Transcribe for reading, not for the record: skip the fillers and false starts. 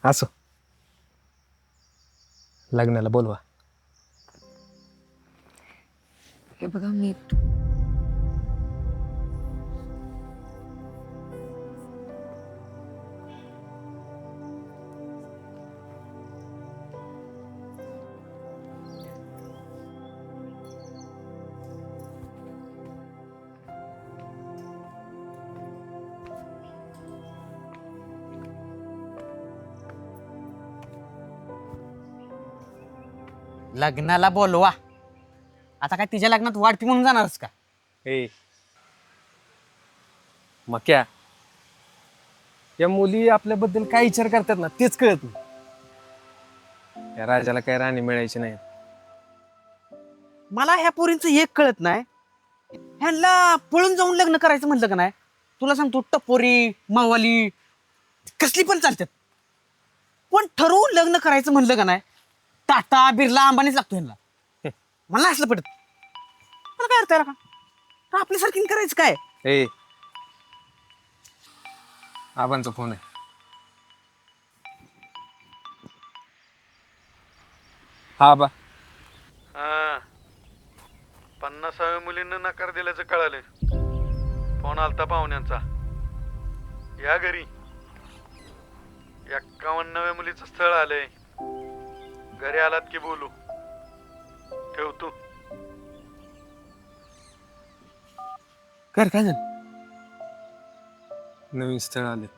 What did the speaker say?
असो, लग्नाला बोलवा. हे बघा मी लग्नाला बोलवा. आता काय तिच्या लग्नात वाढपी म्हणून जाणारच का? ए मक्या, या मुली आपल्याबद्दल काय विचार करतात ना तेच कळत नाही. या राजाला काय राणी मिळायची नाही. मला ह्या पोरींचं एक कळत नाही. ह्यांना पळून जाऊन लग्न करायचं म्हणलं का नाही, तुला सांगतो टपोरी मावाली कसली पण चालतात. पण ठरवून लग्न करायचं म्हणलं का नाही, टाटा बिर्ला अंबानीच लागतो ह्यांना. मला असलं पडत. मला काय अर्थ आहे का आपल्यासारखी करायचं काय? ए आबांचा फोन आहे. हा बा. हा 50व्या मुलींना नकार दिल्याचं कळालं. फोन आलता पाहुण्यांचा. या घरी 51व्या मुलीचं स्थळ आलंय. घरी आलात की बोलू. ठेवतो. काय काय झालं? नवीन स्थळ आले.